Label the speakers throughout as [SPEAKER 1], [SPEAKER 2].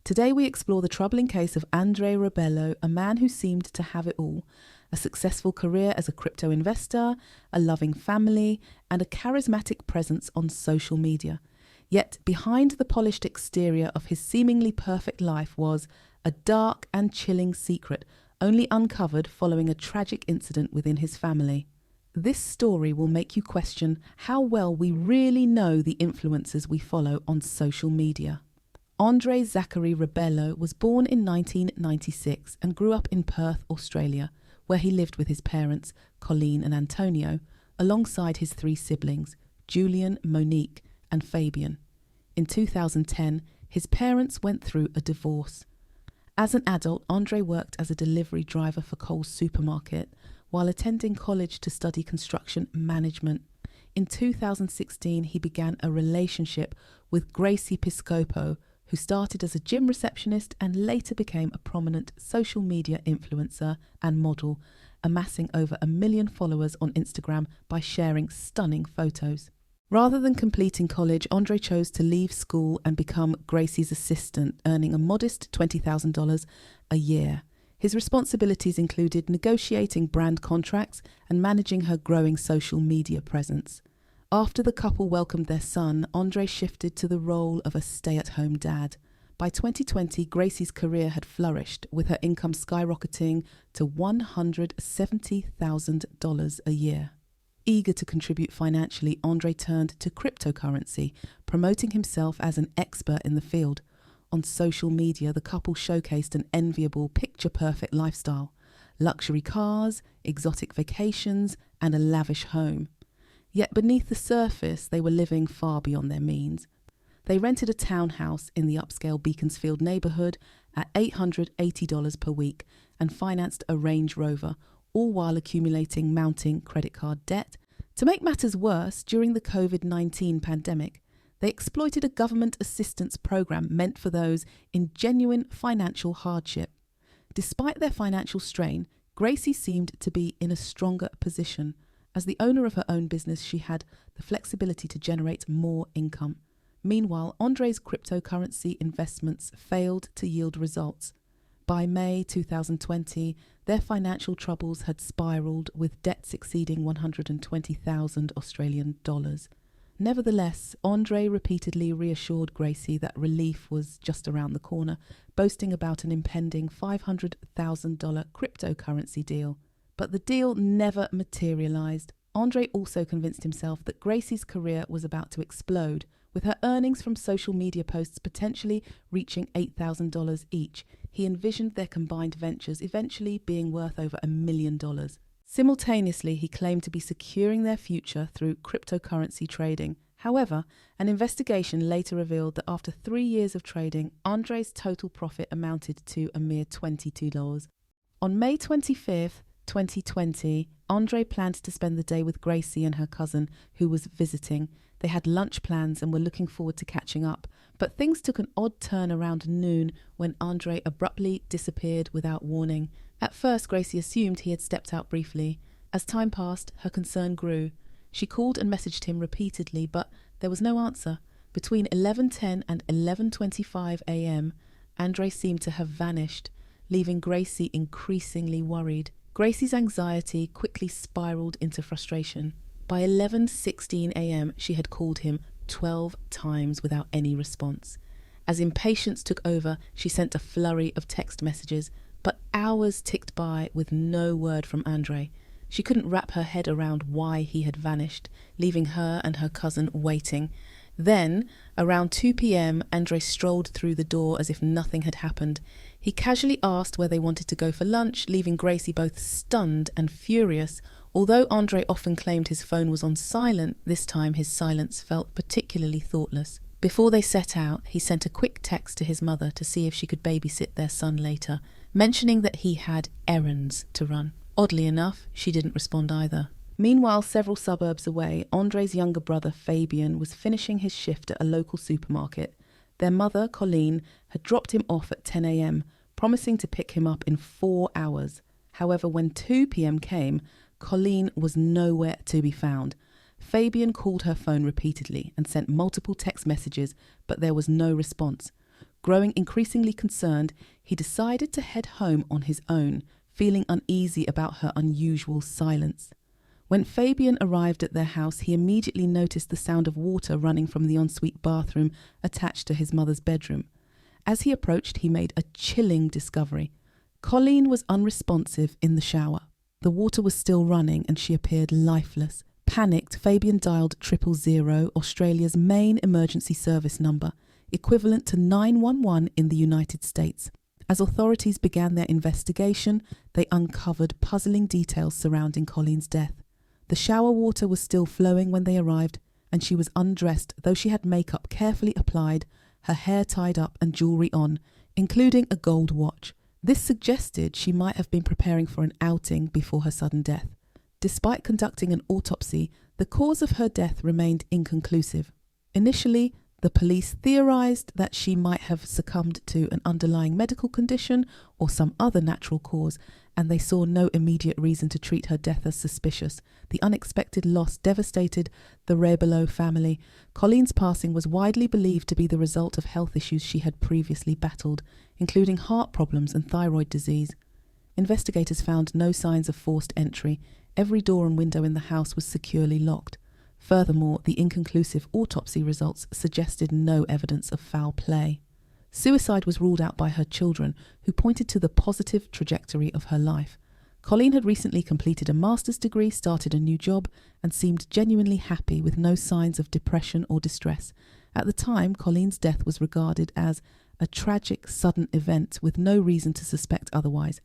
[SPEAKER 1] Today we explore the troubling case of Andre Rebelo, a man who seemed to have it all: a successful career as a crypto investor, a loving family, and a charismatic presence on social media. Yet behind the polished exterior of his seemingly perfect life was a dark and chilling secret, only uncovered following a tragic incident within his family. This story will make you question how well we really know the influencers we follow on social media. Andre Zachary Rebelo was born in 1996 and grew up in Perth, Australia, where he lived with his parents, Colleen and Antonio, alongside his three siblings, Julian, Monique and Fabian. In 2010, his parents went through a divorce. As an adult, Andre worked as a delivery driver for Coles Supermarket while attending college to study construction management. In 2016, he began a relationship with Gracie Piscopo, who started as a gym receptionist and later became a prominent social media influencer and model, amassing over 1 million followers on Instagram by sharing stunning photos. Rather than completing college, Andre chose to leave school and become Gracie's assistant, earning a modest $20,000 a year. His responsibilities included negotiating brand contracts and managing her growing social media presence. After the couple welcomed their son, Andre shifted to the role of a stay-at-home dad. By 2020, Gracie's career had flourished, with her income skyrocketing to $170,000 a year. Eager to contribute financially, Andre turned to cryptocurrency, promoting himself as an expert in the field. On social media, the couple showcased an enviable, picture-perfect lifestyle: luxury cars, exotic vacations, and a lavish home. Yet beneath the surface, they were living far beyond their means. They rented a townhouse in the upscale Beaconsfield neighbourhood at $880 per week and financed a Range Rover, all while accumulating mounting credit card debt. To make matters worse, during the COVID-19 pandemic, they exploited a government assistance program meant for those in genuine financial hardship. Despite their financial strain, Gracie seemed to be in a stronger position. As the owner of her own business, she had the flexibility to generate more income. Meanwhile, Andre's cryptocurrency investments failed to yield results. By May 2020, their financial troubles had spiralled, with debts exceeding 120,000 Australian dollars. Nevertheless, Andre repeatedly reassured Gracie that relief was just around the corner, boasting about an impending $500,000 cryptocurrency deal. But the deal never materialised. Andre also convinced himself that Gracie's career was about to explode, with her earnings from social media posts potentially reaching $8,000 each. He envisioned their combined ventures eventually being worth over $1 million. Simultaneously, he claimed to be securing their future through cryptocurrency trading. However, an investigation later revealed that after 3 years of trading, Andre's total profit amounted to a mere $22. On May 25th, 2020, Andre planned to spend the day with Gracie and her cousin, who was visiting. They had lunch plans and were looking forward to catching up. But things took an odd turn around noon when Andre abruptly disappeared without warning. At first, Gracie assumed he had stepped out briefly. As time passed, her concern grew. She called and messaged him repeatedly, but there was no answer. Between 11:10 and 11:25 a.m., Andre seemed to have vanished, leaving Gracie increasingly worried. Gracie's anxiety quickly spiraled into frustration. By 11:16 a.m, she had called him 12 times without any response. As impatience took over, she sent a flurry of text messages, but hours ticked by with no word from Andre. She couldn't wrap her head around why he had vanished, leaving her and her cousin waiting. Then, around 2 p.m, Andre strolled through the door as if nothing had happened. He casually asked where they wanted to go for lunch, leaving Gracie both stunned and furious. Although Andre often claimed his phone was on silent, this time his silence felt particularly thoughtless. Before they set out, he sent a quick text to his mother to see if she could babysit their son later, mentioning that he had errands to run. Oddly enough, she didn't respond either. Meanwhile, several suburbs away, Andre's younger brother Fabian was finishing his shift at a local supermarket. Their mother, Colleen, had dropped him off at 10 a.m, promising to pick him up in 4 hours. However, when 2 p.m. came, Colleen was nowhere to be found. Fabian called her phone repeatedly and sent multiple text messages, but there was no response. Growing increasingly concerned, he decided to head home on his own, feeling uneasy about her unusual silence. When Fabian arrived at their house, he immediately noticed the sound of water running from the ensuite bathroom attached to his mother's bedroom. As he approached, he made a chilling discovery. Colleen was unresponsive in the shower. The water was still running and she appeared lifeless. Panicked, Fabian dialed 000, Australia's main emergency service number, equivalent to 911 in the United States. As authorities began their investigation, they uncovered puzzling details surrounding Colleen's death. The shower water was still flowing when they arrived, and she was undressed, though she had makeup carefully applied, her hair tied up and jewellery on, including a gold watch. This suggested she might have been preparing for an outing before her sudden death. Despite conducting an autopsy, the cause of her death remained inconclusive. Initially, the police theorised that she might have succumbed to an underlying medical condition or some other natural cause, and they saw no immediate reason to treat her death as suspicious. The unexpected loss devastated the Rebelo family. Colleen's passing was widely believed to be the result of health issues she had previously battled, including heart problems and thyroid disease. Investigators found no signs of forced entry. Every door and window in the house was securely locked. Furthermore, the inconclusive autopsy results suggested no evidence of foul play. Suicide was ruled out by her children, who pointed to the positive trajectory of her life. Colleen had recently completed a master's degree, started a new job, and seemed genuinely happy with no signs of depression or distress. At the time, Colleen's death was regarded as a tragic, sudden event with no reason to suspect otherwise.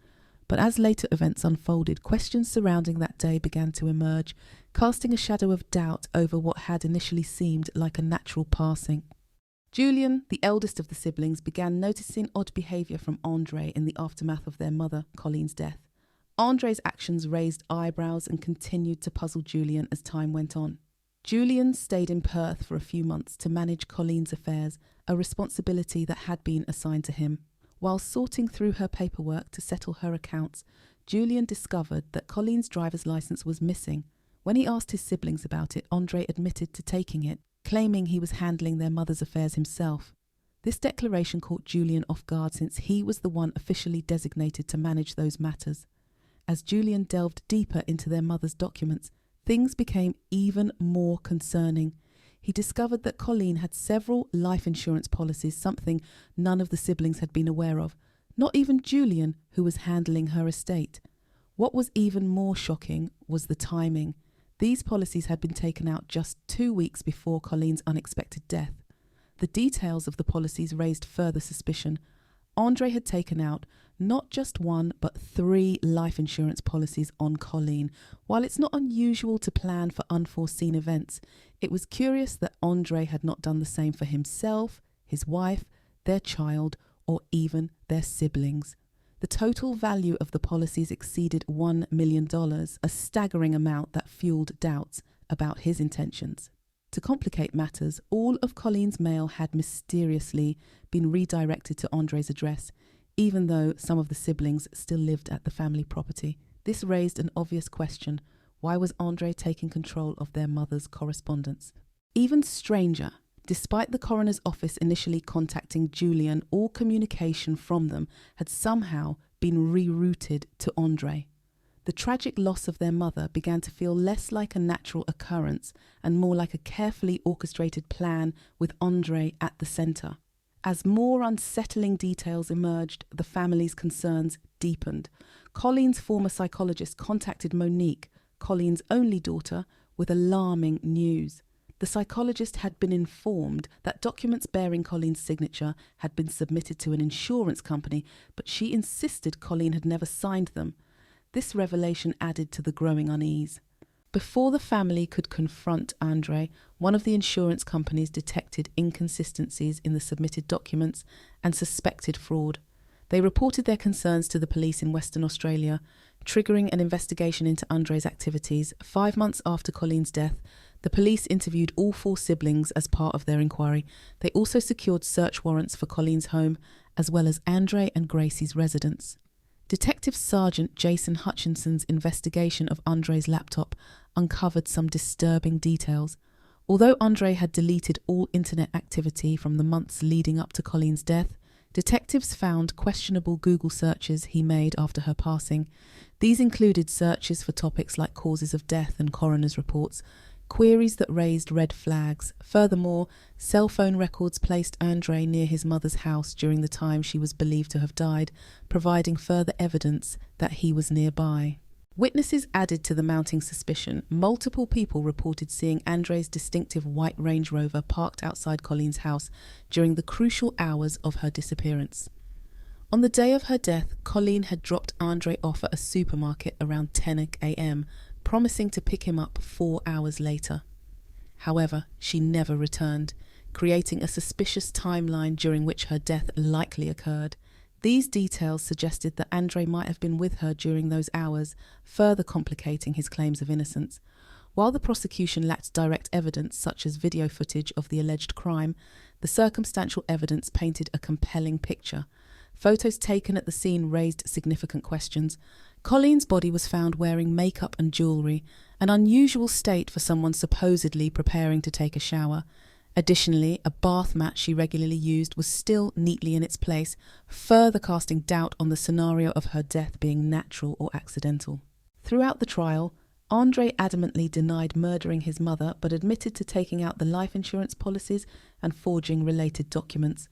[SPEAKER 1] But as later events unfolded, questions surrounding that day began to emerge, casting a shadow of doubt over what had initially seemed like a natural passing. Julian, the eldest of the siblings, began noticing odd behaviour from Andre in the aftermath of their mother, Colleen's death. Andre's actions raised eyebrows and continued to puzzle Julian as time went on. Julian stayed in Perth for a few months to manage Colleen's affairs, a responsibility that had been assigned to him. While sorting through her paperwork to settle her accounts, Julian discovered that Colleen's driver's licence was missing. When he asked his siblings about it, Andre admitted to taking it, claiming he was handling their mother's affairs himself. This declaration caught Julian off guard since he was the one officially designated to manage those matters. As Julian delved deeper into their mother's documents, things became even more concerning. He discovered that Colleen had several life insurance policies, something none of the siblings had been aware of, not even Julian, who was handling her estate. What was even more shocking was the timing. These policies had been taken out just 2 weeks before Colleen's unexpected death. The details of the policies raised further suspicion. Andre had taken out not just 1 but 3 life insurance policies on Colleen. While it's not unusual to plan for unforeseen events, it was curious that Andre had not done the same for himself, his wife, their child, or even their siblings. The total value of the policies exceeded $1 million, a staggering amount that fueled doubts about his intentions. To complicate matters, all of Colleen's mail had mysteriously been redirected to Andre's address, even though some of the siblings still lived at the family property. This raised an obvious question: why was Andre taking control of their mother's correspondence? Even stranger, despite the coroner's office initially contacting Julian, all communication from them had somehow been rerouted to Andre. The tragic loss of their mother began to feel less like a natural occurrence and more like a carefully orchestrated plan with Andre at the centre. As more unsettling details emerged, the family's concerns deepened. Colleen's former psychologist contacted Monique, Colleen's only daughter, with alarming news. The psychologist had been informed that documents bearing Colleen's signature had been submitted to an insurance company, but she insisted Colleen had never signed them. This revelation added to the growing unease. Before the family could confront Andre, one of the insurance companies detected inconsistencies in the submitted documents and suspected fraud. They reported their concerns to the police in Western Australia, triggering an investigation into Andre's activities. 5 months after Colleen's death, the police interviewed all 4 siblings as part of their inquiry. They also secured search warrants for Colleen's home, as well as Andre and Gracie's residence. Detective Sergeant Jason Hutchinson's investigation of Andre's laptop uncovered some disturbing details. Although Andre had deleted all internet activity from the months leading up to Colleen's death, Detectives found questionable Google searches he made after her passing. These included searches for topics like causes of death and coroner's reports, queries that raised red flags. Furthermore, cell phone records placed Andre near his mother's house during the time she was believed to have died, providing further evidence that he was nearby. Witnesses added to the mounting suspicion. Multiple people reported seeing Andre's distinctive white Range Rover parked outside Colleen's house during the crucial hours of her disappearance. On the day of her death, Colleen had dropped Andre off at a supermarket around 10 a.m., promising to pick him up 4 hours later. However, she never returned, creating a suspicious timeline during which her death likely occurred. These details suggested that Andre might have been with her during those hours, further complicating his claims of innocence. While the prosecution lacked direct evidence, such as video footage of the alleged crime, the circumstantial evidence painted a compelling picture. Photos taken at the scene raised significant questions. Colleen's body was found wearing makeup and jewellery, an unusual state for someone supposedly preparing to take a shower. Additionally, a bath mat she regularly used was still neatly in its place, further casting doubt on the scenario of her death being natural or accidental. Throughout the trial, Andre adamantly denied murdering his mother, but admitted to taking out the life insurance policies and forging related documents.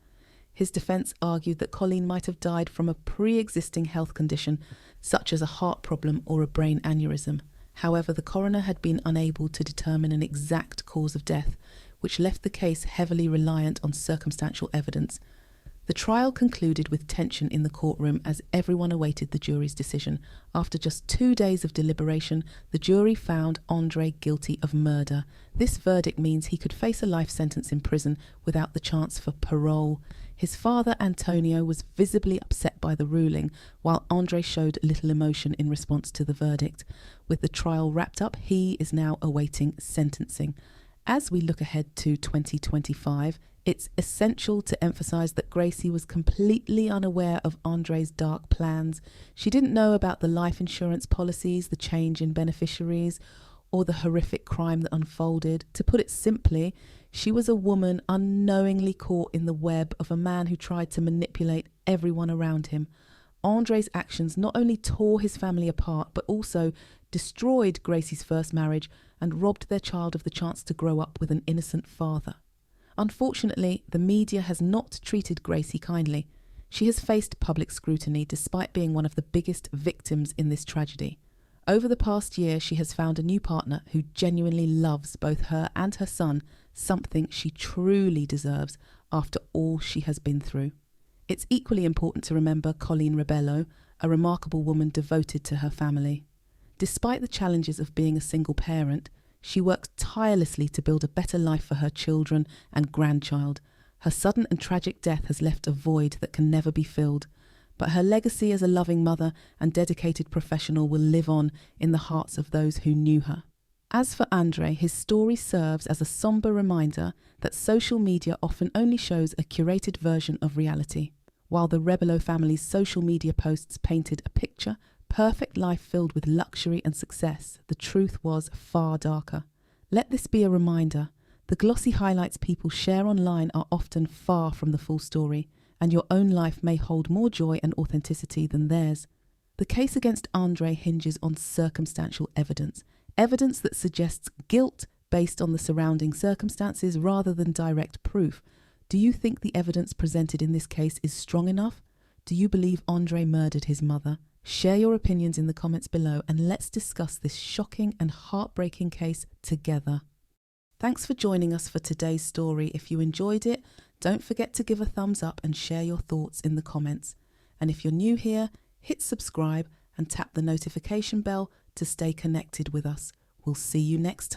[SPEAKER 1] His defence argued that Colleen might have died from a pre-existing health condition, such as a heart problem or a brain aneurysm. However, the coroner had been unable to determine an exact cause of death, which left the case heavily reliant on circumstantial evidence. The trial concluded with tension in the courtroom as everyone awaited the jury's decision. After just 2 days of deliberation, the jury found Andre guilty of murder. This verdict means he could face a life sentence in prison without the chance for parole. His father, Antonio, was visibly upset by the ruling, while Andre showed little emotion in response to the verdict. With the trial wrapped up, he is now awaiting sentencing. As we look ahead to 2025, it's essential to emphasise that Gracie was completely unaware of Andre's dark plans. She didn't know about the life insurance policies, the change in beneficiaries, or the horrific crime that unfolded. To put it simply, she was a woman unknowingly caught in the web of a man who tried to manipulate everyone around him. Andre's actions not only tore his family apart, but also destroyed Gracie's first marriage and robbed their child of the chance to grow up with an innocent father. Unfortunately, the media has not treated Gracie kindly. She has faced public scrutiny despite being one of the biggest victims in this tragedy. Over the past year, she has found a new partner who genuinely loves both her and her son, something she truly deserves after all she has been through. It's equally important to remember Colleen Rebelo, a remarkable woman devoted to her family. Despite the challenges of being a single parent, she worked tirelessly to build a better life for her children and grandchild. Her sudden and tragic death has left a void that can never be filled, but her legacy as a loving mother and dedicated professional will live on in the hearts of those who knew her. As for Andre, his story serves as a somber reminder that social media often only shows a curated version of reality. While the Rebelo family's social media posts painted a picture, perfect life filled with luxury and success, the truth was far darker. Let this be a reminder. The glossy highlights people share online are often far from the full story, and your own life may hold more joy and authenticity than theirs. The case against Andre hinges on circumstantial evidence that suggests guilt based on the surrounding circumstances rather than direct proof. Do you think the evidence presented in this case is strong enough? Do you believe Andre murdered his mother? Share your opinions in the comments below and let's discuss this shocking and heartbreaking case together. Thanks for joining us for today's story. If you enjoyed it, don't forget to give a thumbs up and share your thoughts in the comments. And if you're new here, hit subscribe and tap the notification bell to stay connected with us. We'll see you next time.